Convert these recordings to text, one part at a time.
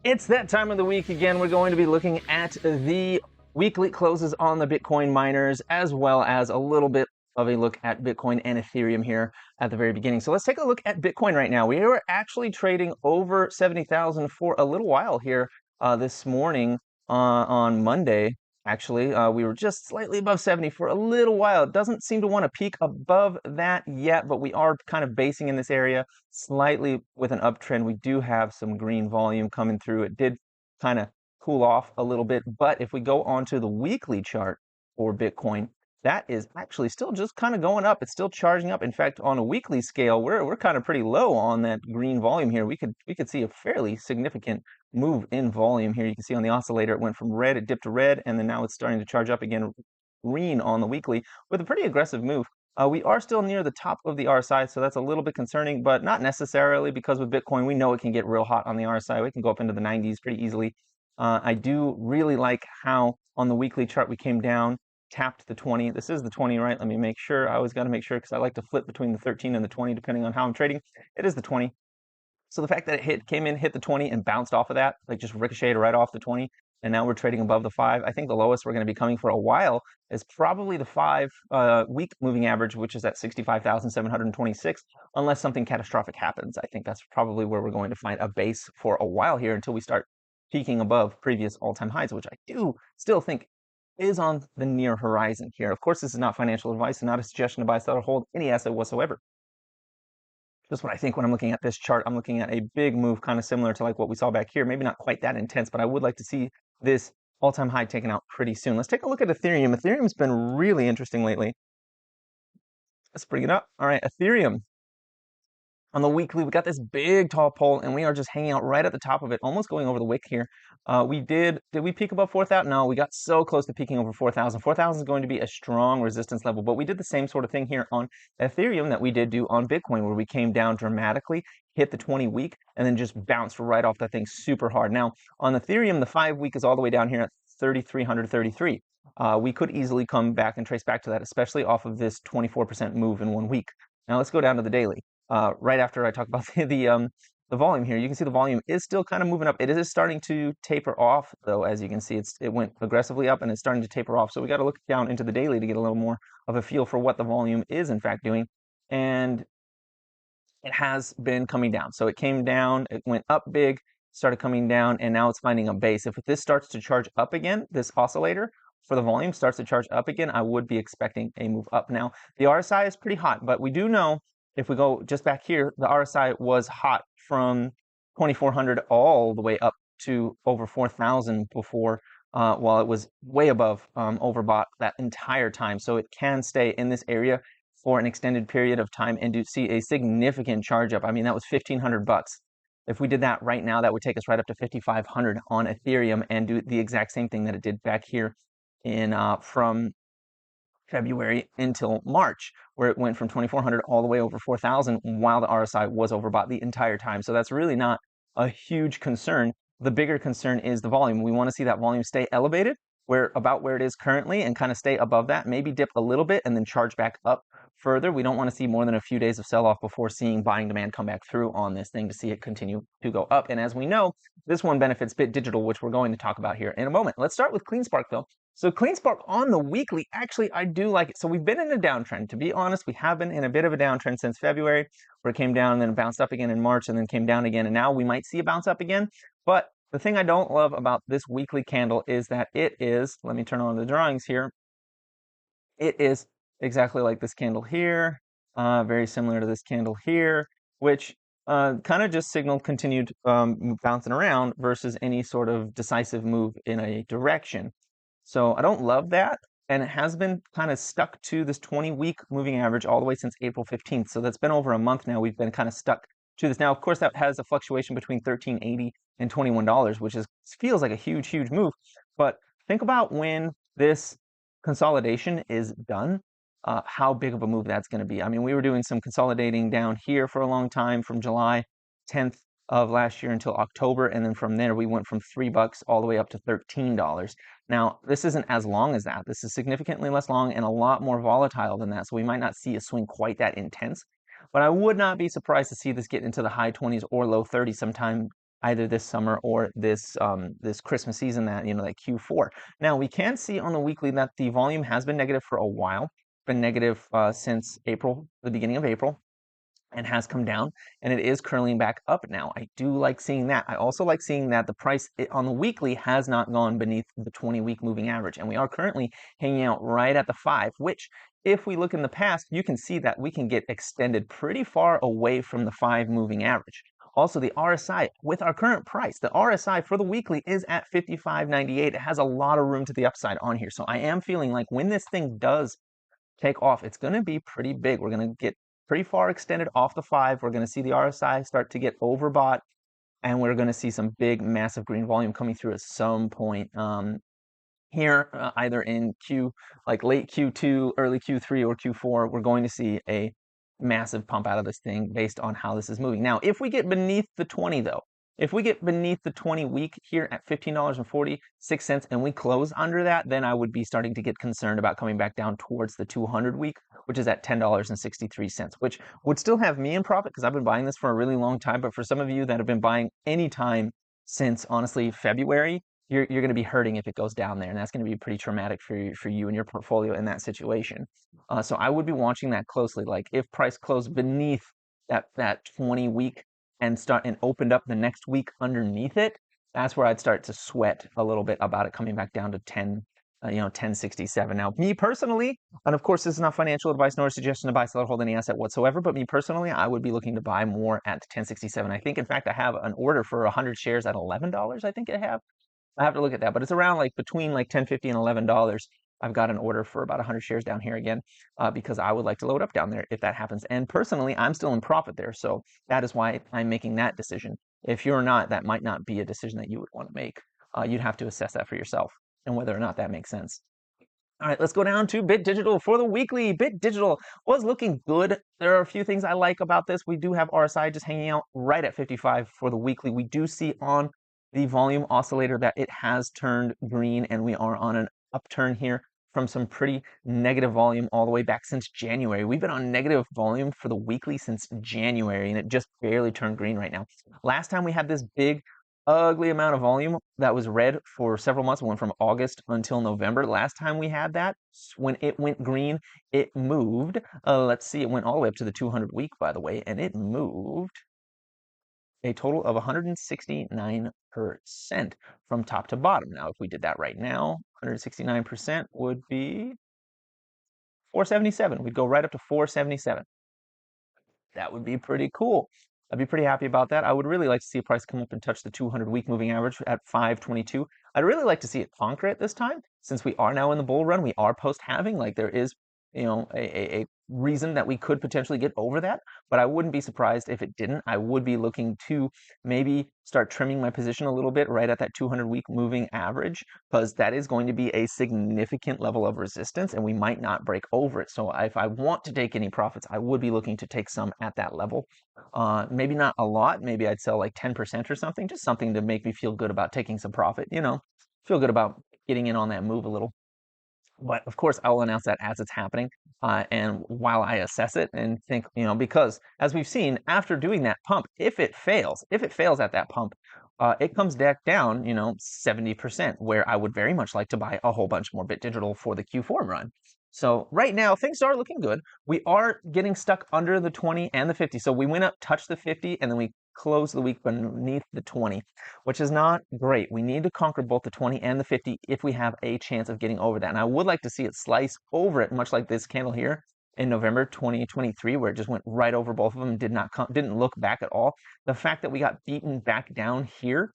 It's that time of the week again. We're going to be looking at the weekly closes on the Bitcoin miners, as well as a little bit of a look at Bitcoin and Ethereum here at the very beginning. So let's take a look at Bitcoin right now. We are actually trading over 70,000 for a little while here this morning on Monday. Actually, we were just slightly above 70 for a little while. It doesn't seem to want to peak above that yet, but we are kind of basing in this area slightly with an uptrend. We do have some green volume coming through. It did kind of cool off a little bit, but if we go onto the weekly chart for Bitcoin, that is actually still just kind of going up. It's still charging up. In fact, on a weekly scale, we're kind of pretty low on that green volume here. We could see a fairly significant move in volume here. You can see on the oscillator, it went from red, it dipped to red, and then now it's starting to charge up again, green on the weekly with a pretty aggressive move. We are still near the top of the RSI, so that's a little bit concerning, but not necessarily, because with Bitcoin, we know it can get real hot on the RSI. We can go up into the 90s pretty easily. I do really like how on the weekly chart we came down, tapped the 20. This is the 20, right? Let me make sure. I always got to make sure because I like to flip between the 13 and the 20 depending on how I'm trading. It is the 20. So the fact that it came in, hit the 20 and bounced off of that, like just ricocheted right off the 20, and now we're trading above the 5. I think the lowest we're going to be coming for a while is probably the 5-week moving average, which is at 65,726, unless something catastrophic happens. I think that's probably where we're going to find a base for a while here until we start peaking above previous all-time highs, which I do still think is on the near horizon here. Of course, this is not financial advice and not a suggestion to buy, sell, or hold any asset whatsoever. Just what I think when I'm looking at this chart. I'm looking at a big move, kind of similar to like what we saw back here. Maybe not quite that intense, but I would like to see this all-time high taken out pretty soon. Let's take a look at Ethereum. Ethereum's been really interesting lately. Let's bring it up. All right, Ethereum. On the weekly, we got this big tall pole, and we are just hanging out right at the top of it, almost going over the wick here. Did we peak above 4,000? No, we got so close to peaking over 4,000. 4,000 is going to be a strong resistance level, but we did the same sort of thing here on Ethereum that we did do on Bitcoin, where we came down dramatically, hit the 20-week, and then just bounced right off that thing super hard. Now, on Ethereum, the 5-week is all the way down here at 3,333. We could easily come back and trace back to that, especially off of this 24% move in 1 week. Now, let's go down to the daily. Right after I talk about the volume here, you can see the volume is still kind of moving up. It is starting to taper off, though. As you can see, it went aggressively up and it's starting to taper off. So we got to look down into the daily to get a little more of a feel for what the volume is in fact doing. And it has been coming down. So it came down, it went up big, started coming down, and now it's finding a base. If this starts to charge up again, this oscillator for the volume starts to charge up again, I would be expecting a move up. Now, the RSI is pretty hot, but we do know if we go just back here, the RSI was hot from 2,400 all the way up to over 4,000 before, while it was way above overbought that entire time. So it can stay in this area for an extended period of time and do see a significant charge up. I mean, that was 1,500 bucks. If we did that right now, that would take us right up to 5,500 on Ethereum and do the exact same thing that it did back here in from February until March, where it went from 2,400 all the way over 4,000 while the RSI was overbought the entire time. So that's really not a huge concern. The bigger concern is the volume. We want to see that volume stay elevated, about where it is currently, and kind of stay above that, maybe dip a little bit and then charge back up further. We don't want to see more than a few days of sell-off before seeing buying demand come back through on this thing to see it continue to go up. And as we know, this one benefits Digital, which we're going to talk about here in a moment. Let's start with CleanSpark though. So CleanSpark on the weekly, actually, I do like it. So we've been in a downtrend. To be honest, we have been in a bit of a downtrend since February, where it came down and then bounced up again in March and then came down again. And now we might see a bounce up again. But the thing I don't love about this weekly candle is that it is, let me turn on the drawings here. It is exactly like this candle here, very similar to this candle here, which kind of just signaled continued bouncing around versus any sort of decisive move in a direction. So I don't love that. And it has been kind of stuck to this 20-week moving average all the way since April 15th. So that's been over a month now. We've been kind of stuck to this. Now, of course, that has a fluctuation between $13.80 and $21, which feels like a huge, huge move. But think about when this consolidation is done, how big of a move that's going to be. I mean, we were doing some consolidating down here for a long time from July 10th of last year until October, and then from there we went from $3 all the way up to $13. Now, this isn't as long as that. This is significantly less long and a lot more volatile than that, so we might not see a swing quite that intense. But I would not be surprised to see this get into the high 20s or low 30s sometime either this summer or this Christmas season, that that Q4. Now we can see on the weekly that the volume has been negative for a while, been negative since April, the beginning of April, and has come down, and it is curling back up now. I do like seeing that. I also like seeing that the price on the weekly has not gone beneath the 20-week moving average, and we are currently hanging out right at the 5, which if we look in the past, you can see that we can get extended pretty far away from the 5 moving average. Also, the RSI, with our current price, the RSI for the weekly is at 55.98. It has a lot of room to the upside on here. So I am feeling like when this thing does take off, it's going to be pretty big. We're going to get pretty far extended off the 5. We're going to see the RSI start to get overbought, and we're going to see some big, massive green volume coming through at some point here, either in late Q2, early Q3, or Q4. We're going to see a massive pump out of this thing based on how this is moving. Now, if we get beneath the 20, though, if we get beneath the 20 week here at $15.46 and we close under that, then I would be starting to get concerned about coming back down towards the 200 week, which is at $10.63, which would still have me in profit because I've been buying this for a really long time. But for some of you that have been buying any time since, honestly, February, you're going to be hurting if it goes down there, and that's going to be pretty traumatic for you and your portfolio in that situation. So I would be watching that closely. Like if price closed beneath that 20 week and opened up the next week underneath it, that's where I'd start to sweat a little bit about it coming back down to 1067. Now, me personally, and of course this is not financial advice nor a suggestion to buy, sell, or hold any asset whatsoever, but me personally, I would be looking to buy more at 1067. I think, in fact, I have an order for 100 shares at $11. I think I have to look at that, but it's around between $10.50 and $11. I've got an order for about 100 shares down here again, because I would like to load up down there if that happens. And personally, I'm still in profit there, so that is why I'm making that decision. If you're not, that might not be a decision that you would want to make. You'd have to assess that for yourself and whether or not that makes sense. All right, let's go down to Bit Digital for the weekly. Bit Digital was looking good. There are a few things I like about this. We do have RSI just hanging out right at 55 for the weekly. We do see on the volume oscillator that it has turned green, and we are on an upturn here from some pretty negative volume all the way back since January. We've been on negative volume for the weekly since January, and it just barely turned green right now. Last time we had this big, ugly amount of volume that was red for several months. We went from August until November. Last time we had that, when it went green, it moved. Let's see, it went all the way up to the 200 week, by the way, and it moved a total of 169% from top to bottom. Now, if we did that right now, 169% would be 477. We'd go right up to 477. That would be pretty cool. I'd be pretty happy about that. I would really like to see a price come up and touch the 200-week moving average at 522. I'd really like to see it conquer it this time, since we are now in the bull run. We are post-halving. There is, a reason that we could potentially get over that, but I wouldn't be surprised if it didn't. I would be looking to maybe start trimming my position a little bit right at that 200-week moving average, because that is going to be a significant level of resistance, and we might not break over it. So if I want to take any profits, I would be looking to take some at that level. Maybe not a lot. Maybe I'd sell 10% or something, just something to make me feel good about taking some profit, feel good about getting in on that move a little. But of course, I will announce that as it's happening, and while I assess it and think, because as we've seen, after doing that pump, if it fails at that pump, it comes back down, 70%, where I would very much like to buy a whole bunch more Bit Digital for the Q4 run. So right now, things are looking good. We are getting stuck under the 20 and the 50. So we went up, touched the 50, and then we closed the week beneath the 20, which is not great. We need to conquer both the 20 and the 50 if we have a chance of getting over that. And I would like to see it slice over it, much like this candle here in November 2023, where it just went right over both of them and didn't look back at all. The fact that we got beaten back down here,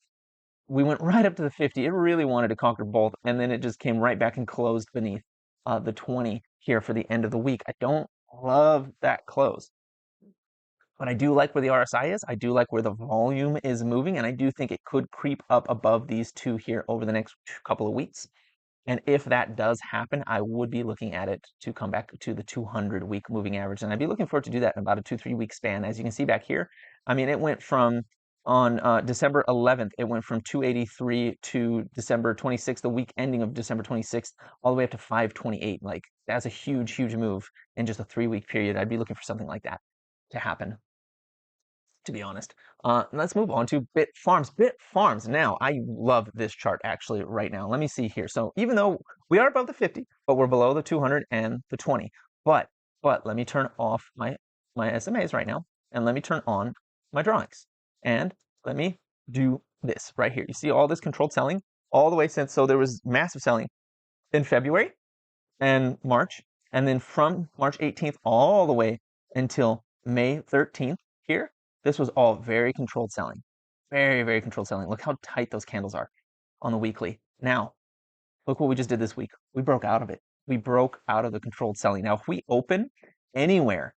we went right up to the 50. It really wanted to conquer both, and then it just came right back and closed beneath the 20 here for the end of the week. I don't love that close, but I do like where the RSI is. I do like where the volume is moving, and I do think it could creep up above these two here over the next couple of weeks. And if that does happen, I would be looking at it to come back to the 200-week moving average. And I'd be looking for it to do that in about a 2-3 week span. As you can see back here, I mean, it went from on December 11th, it went from 283 to December 26th, the week ending of December 26th, all the way up to 528. That's a huge, huge move in just a 3-week period. I'd be looking for something like that to happen. to be honest. Let's move on to Bit Farms. Bit Farms. Now, I love this chart actually right now. Let me see here. So even though we are above the 50, but we're below the 200 and the 20. But let me turn off my SMAs right now, and let me turn on my drawings. And let me do this right here. You see all this controlled selling all the way since, so there was massive selling in February and March, and then from March 18th all the way until May 13th here, this was all very controlled selling. Very, very controlled selling. Look how tight those candles are on the weekly. Now, look what we just did this week. We broke out of it. We broke out of the controlled selling. Now, if we open anywhere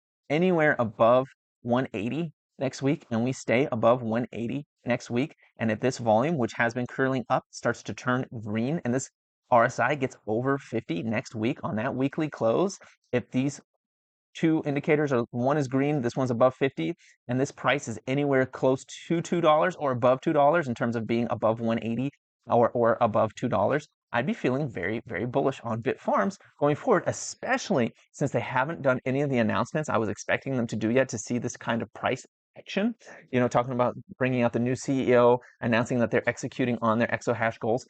above 180 next week, and we stay above 180 next week, and if this volume, which has been curling up, starts to turn green, and this RSI gets over 50 next week on that weekly close, if these two indicators are, one is green, this one's above 50, and this price is anywhere close to $2 or above $2 in terms of being above 180 or above $2, I'd be feeling very, very bullish on Bit Farms going forward, especially since they haven't done any of the announcements I was expecting them to do yet to see this kind of price action. You know, talking about bringing out the new CEO, announcing that they're executing on their exahash goals.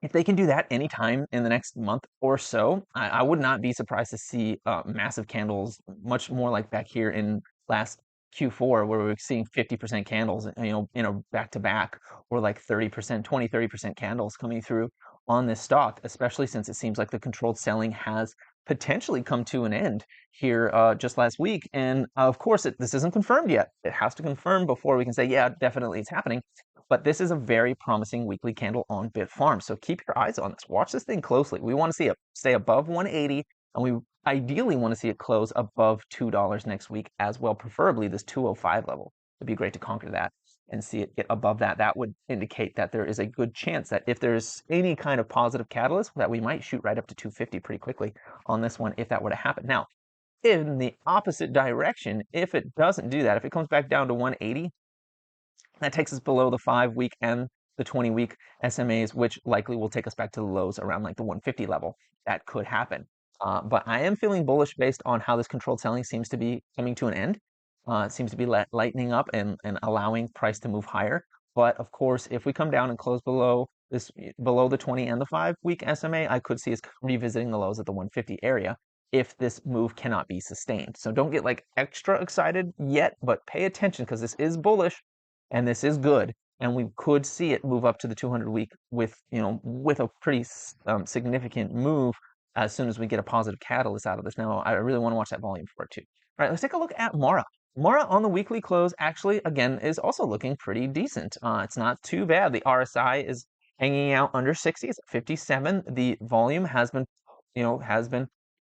If they can do that anytime in the next month or so, I would not be surprised to see massive candles, much more like back here in last Q4, where we were seeing 50% candles, you know, in a back-to-back, or like 30%, 20, 30% candles coming through on this stock, especially since it seems like the controlled selling has potentially come to an end here just last week. And of course, this isn't confirmed yet. It has to confirm before we can say, yeah, definitely it's happening. But this is a very promising weekly candle on Bit Farm. So keep your eyes on this. Watch this thing closely. We want to see it stay above 180, and we ideally want to see it close above $2 next week as well, preferably this 205 level. It'd be great to conquer that and see it get above that. That would indicate that there is a good chance that if there's any kind of positive catalyst, that we might shoot right up to 250 pretty quickly on this one if that were to happen. Now, in the opposite direction, if it doesn't do that, if it comes back down to 180, that takes us below the 5-week and the 20-week SMAs, which likely will take us back to the lows around like the 150 level. That could happen. But I am feeling bullish based on how this controlled selling seems to be coming to an end. It seems to be lightening up and allowing price to move higher. But of course, if we come down and close below the 20 and the 5-week SMA, I could see us revisiting the lows at the 150 area if this move cannot be sustained. So don't get like extra excited yet, but pay attention because this is bullish. And this is good, and we could see it move up to the 200-week with a pretty significant move as soon as we get a positive catalyst out of this. Now, I really want to watch that volume for it too. All right, let's take a look at Mara. Mara on the weekly close actually, again, is also looking pretty decent. It's not too bad. The RSI is hanging out under 60. It's at 57. The volume has been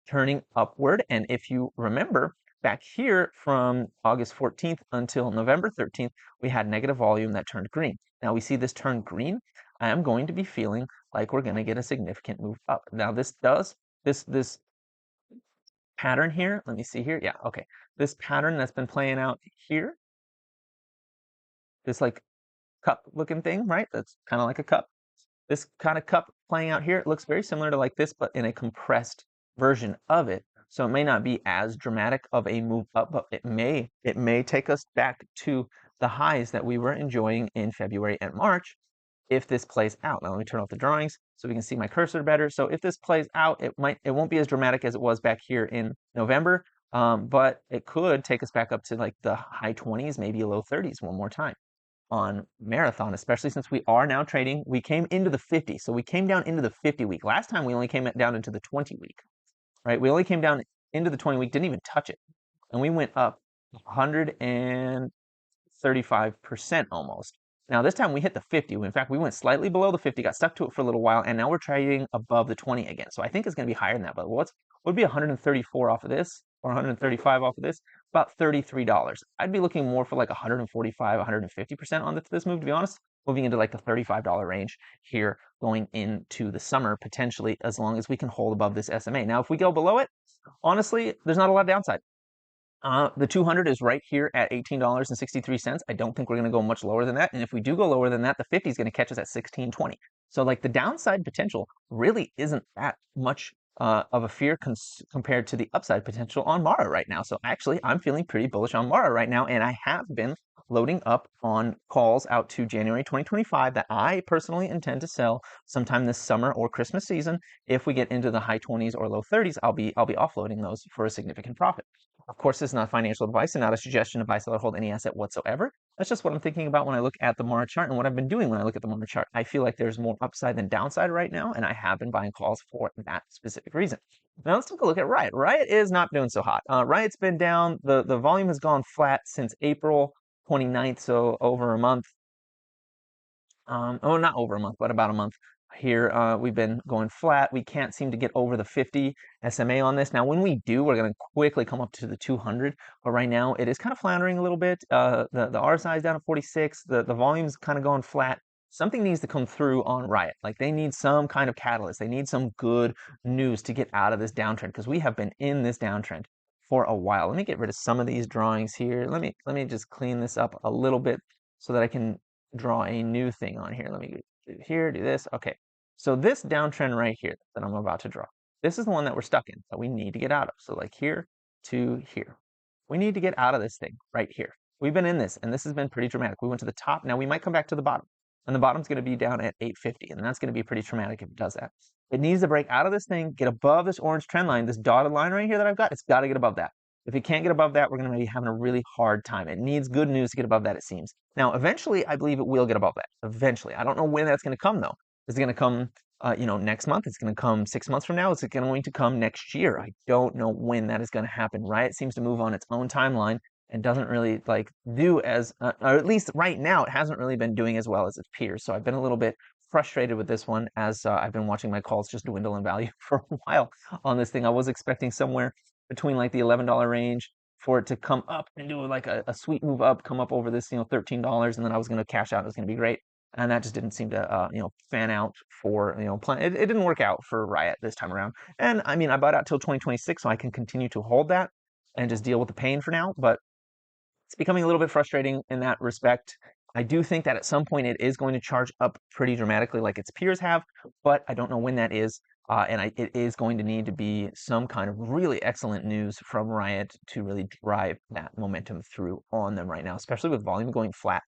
turning upward, and if you remember, back here from August 14th until November 13th, we had negative volume that turned green. Now we see this turn green. I am going to be feeling like we're going to get a significant move up. Now this pattern here, let me see here. Yeah, okay. This pattern that's been playing out here, this like cup looking thing, right? That's kind of like a cup. This kind of cup playing out here, it looks very similar to like this, but in a compressed version of it. So it may not be as dramatic of a move up, but it may take us back to the highs that we were enjoying in February and March if this plays out. Now let me turn off the drawings so we can see my cursor better. So if this plays out, it won't be as dramatic as it was back here in November, but it could take us back up to like the high 20s, maybe low 30s one more time on Marathon, especially since we are now trading. We came into the 50, so we came down into the 50-week. Last time we only came down into the 20-week. Right, we only came down into the 20-week, didn't even touch it, and we went up 135% almost. Now this time we hit the 50. In fact, we went slightly below the 50, got stuck to it for a little while, and now we're trading above the 20 again. So I think it's going to be higher than that. But what would be 134 off of this, or 135 off of this? About $33. I'd be looking more for like 145, 150% on this move, to be honest. Moving into like the $35 range here going into the summer, potentially, as long as we can hold above this SMA. Now, if we go below it, honestly, there's not a lot of downside. The 200 is right here at $18.63. I don't think we're going to go much lower than that. And if we do go lower than that, the 50 is going to catch us at $16.20. So like the downside potential really isn't that much of a fear compared to the upside potential on Mara right now. So actually, I'm feeling pretty bullish on Mara right now, and I have been loading up on calls out to January 2025 that I personally intend to sell sometime this summer or Christmas season. If we get into the high 20s or low 30s, I'll be offloading those for a significant profit. Of course, this is not financial advice and not a suggestion to buy, sell, or hold any asset whatsoever. That's just what I'm thinking about when I look at the Mara chart and what I've been doing when I look at the Mara chart. I feel like there's more upside than downside right now, and I have been buying calls for that specific reason. Now let's take a look at Riot. Riot is not doing so hot. Riot's been down. The volume has gone flat since April 29th, so over a month. Oh, not over a month, but about a month here. We've been going flat. We can't seem to get over the 50 SMA on this. Now, when we do, we're going to quickly come up to the 200. But right now, it is kind of floundering a little bit. The RSI is down at 46. The volume's kind of going flat. Something needs to come through on Riot. Like they need some kind of catalyst. They need some good news to get out of this downtrend because we have been in this downtrend for a while. Let me get rid of some of these drawings here. Let me just clean this up a little bit so that I can draw a new thing on here. Let me do here, do this. Okay. So this downtrend right here that I'm about to draw, this is the one that we're stuck in that we need to get out of. So like here to here. We need to get out of this thing right here. We've been in this, and this has been pretty dramatic. We went to the top. Now we might come back to the bottom, and the bottom's going to be down at 850, and that's going to be pretty traumatic if it does that. It needs to break out of this thing, get above this orange trend line, this dotted line right here that I've got. It's got to get above that. If it can't get above that, we're going to be having a really hard time. It needs good news to get above that, it seems. Now, eventually, I believe it will get above that. Eventually. I don't know when that's going to come, though. Is it going to come, next month? It's going to come 6 months from now? Is it going to come next year? I don't know when that is going to happen. Riot seems to move on its own timeline and doesn't really do as, or at least right now, it hasn't really been doing as well as its peers. So I've been a little bit frustrated with this one as I've been watching my calls just dwindle in value for a while on this thing. I was expecting somewhere between like the $11 range for it to come up and do like a sweet move up, come up over this, $13, and then I was going to cash out. It was going to be great. And that just didn't seem to, fan out for, plan. It didn't work out for Riot this time around. And I mean, I bought out till 2026, so I can continue to hold that and just deal with the pain for now. But it's becoming a little bit frustrating in that respect. I do think that at some point it is going to charge up pretty dramatically like its peers have, but I don't know when that is. It is going to need to be some kind of really excellent news from Riot to really drive that momentum through on them right now, especially with volume going flat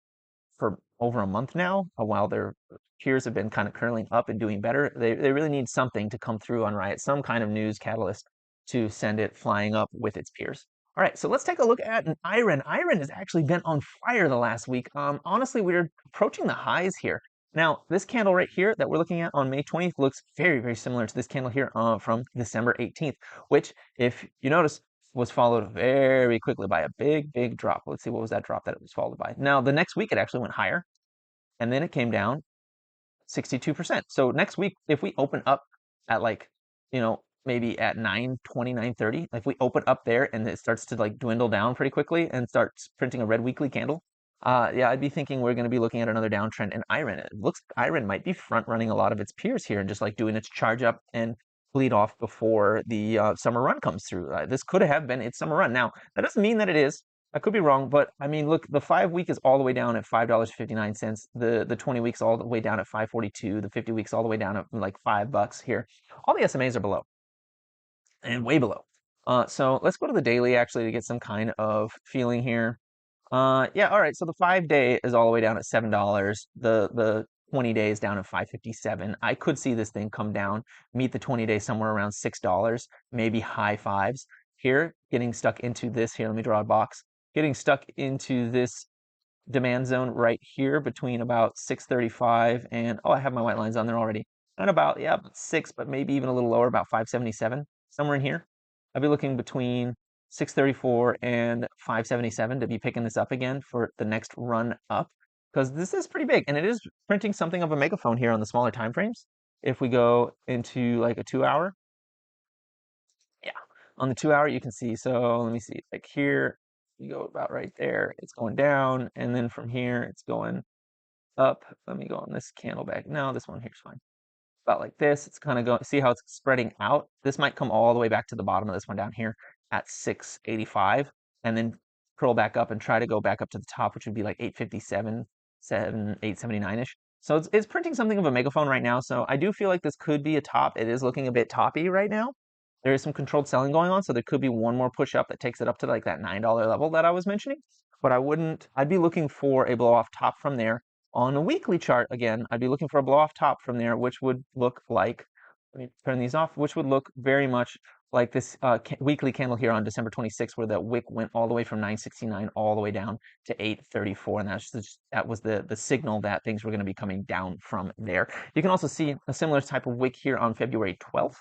for over a month now, while their peers have been kind of curling up and doing better. They really need something to come through on Riot, some kind of news catalyst to send it flying up with its peers. All right, so let's take a look at an Iren. Iren has actually been on fire the last week. Honestly, we're approaching the highs here. Now, this candle right here that we're looking at on May 20th looks very, very similar to this candle here from December 18th, which, if you notice, was followed very quickly by a big, big drop. Let's see, what was that drop that it was followed by? Now, the next week it actually went higher, and then it came down 62%. So next week, if we open up at maybe at 9:20, 9:30, if we open up there and it starts to dwindle down pretty quickly and starts printing a red weekly candle, yeah, I'd be thinking we're going to be looking at another downtrend in Iren. It looks like Iren might be front running a lot of its peers here and just doing its charge up and bleed off before the summer run comes through. This could have been its summer run. Now, that doesn't mean that it is. I could be wrong, but I mean, look, the 5 week is all the way down at $5.59. The 20 weeks all the way down at $5.42. The 50 weeks all the way down at like $5 here. All the SMAs are below and way below. So let's go to the daily actually to get some kind of feeling here. Yeah, all right. So the 5-day is all the way down at $7. The 20 days down at $5.57. I could see this thing come down, meet the 20-day somewhere around $6, maybe high fives. Here, getting stuck into this here. Let me draw a box. Getting stuck into this demand zone right here between about 635 and I have my white lines on there already. And about 6, but maybe even a little lower, about 577, somewhere in here. I'll be looking between 634 and 577 to be picking this up again for the next run up, because this is pretty big and it is printing something of a megaphone here on the smaller time frames. If we go into like a 2-hour, yeah, on the 2-hour you can see. So let me see, like here you go about right there, it's going down, and then from here it's going up. Let me go on this candle back. No, this one here's fine. About like this, it's kind of going, see how it's spreading out. This might come all the way back to the bottom of this one down here at 685 and then curl back up and try to go back up to the top, which would be like 857, 879-ish. So it's printing something of a megaphone right now. So I do feel like this could be a top. It is looking a bit toppy right now. there is some controlled selling going on, so there could be one more push up that takes it up to like that $9 level that I was mentioning. But I'd be looking for a blow off top from there. On a weekly chart, again, I'd be looking for a blow off top from there, which would look like, let me turn these off, which would look very much like this weekly candle here on December 26th, where the wick went all the way from 969 all the way down to 834, and that was the signal that things were going to be coming down from there. You can also see a similar type of wick here on February 12th,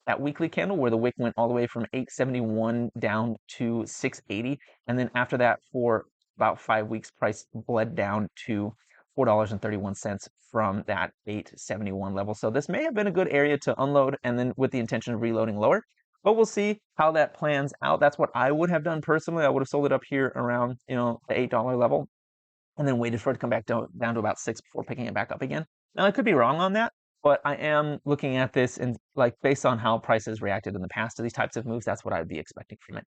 that weekly candle where the wick went all the way from 871 down to 680, and then after that for about 5 weeks, price bled down to $4.31 from that 871 level. So this may have been a good area to unload, and then with the intention of reloading lower. But we'll see how that plans out. That's what I would have done personally. I would have sold it up here around, the $8 level, and then waited for it to come back down to about 6 before picking it back up again. Now I could be wrong on that, but I am looking at this and like based on how prices reacted in the past to these types of moves, that's what I would be expecting from it.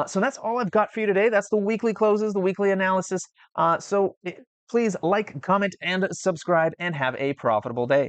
So that's all I've got for you today. That's the weekly closes, the weekly analysis. Please like, comment, and subscribe, and have a profitable day.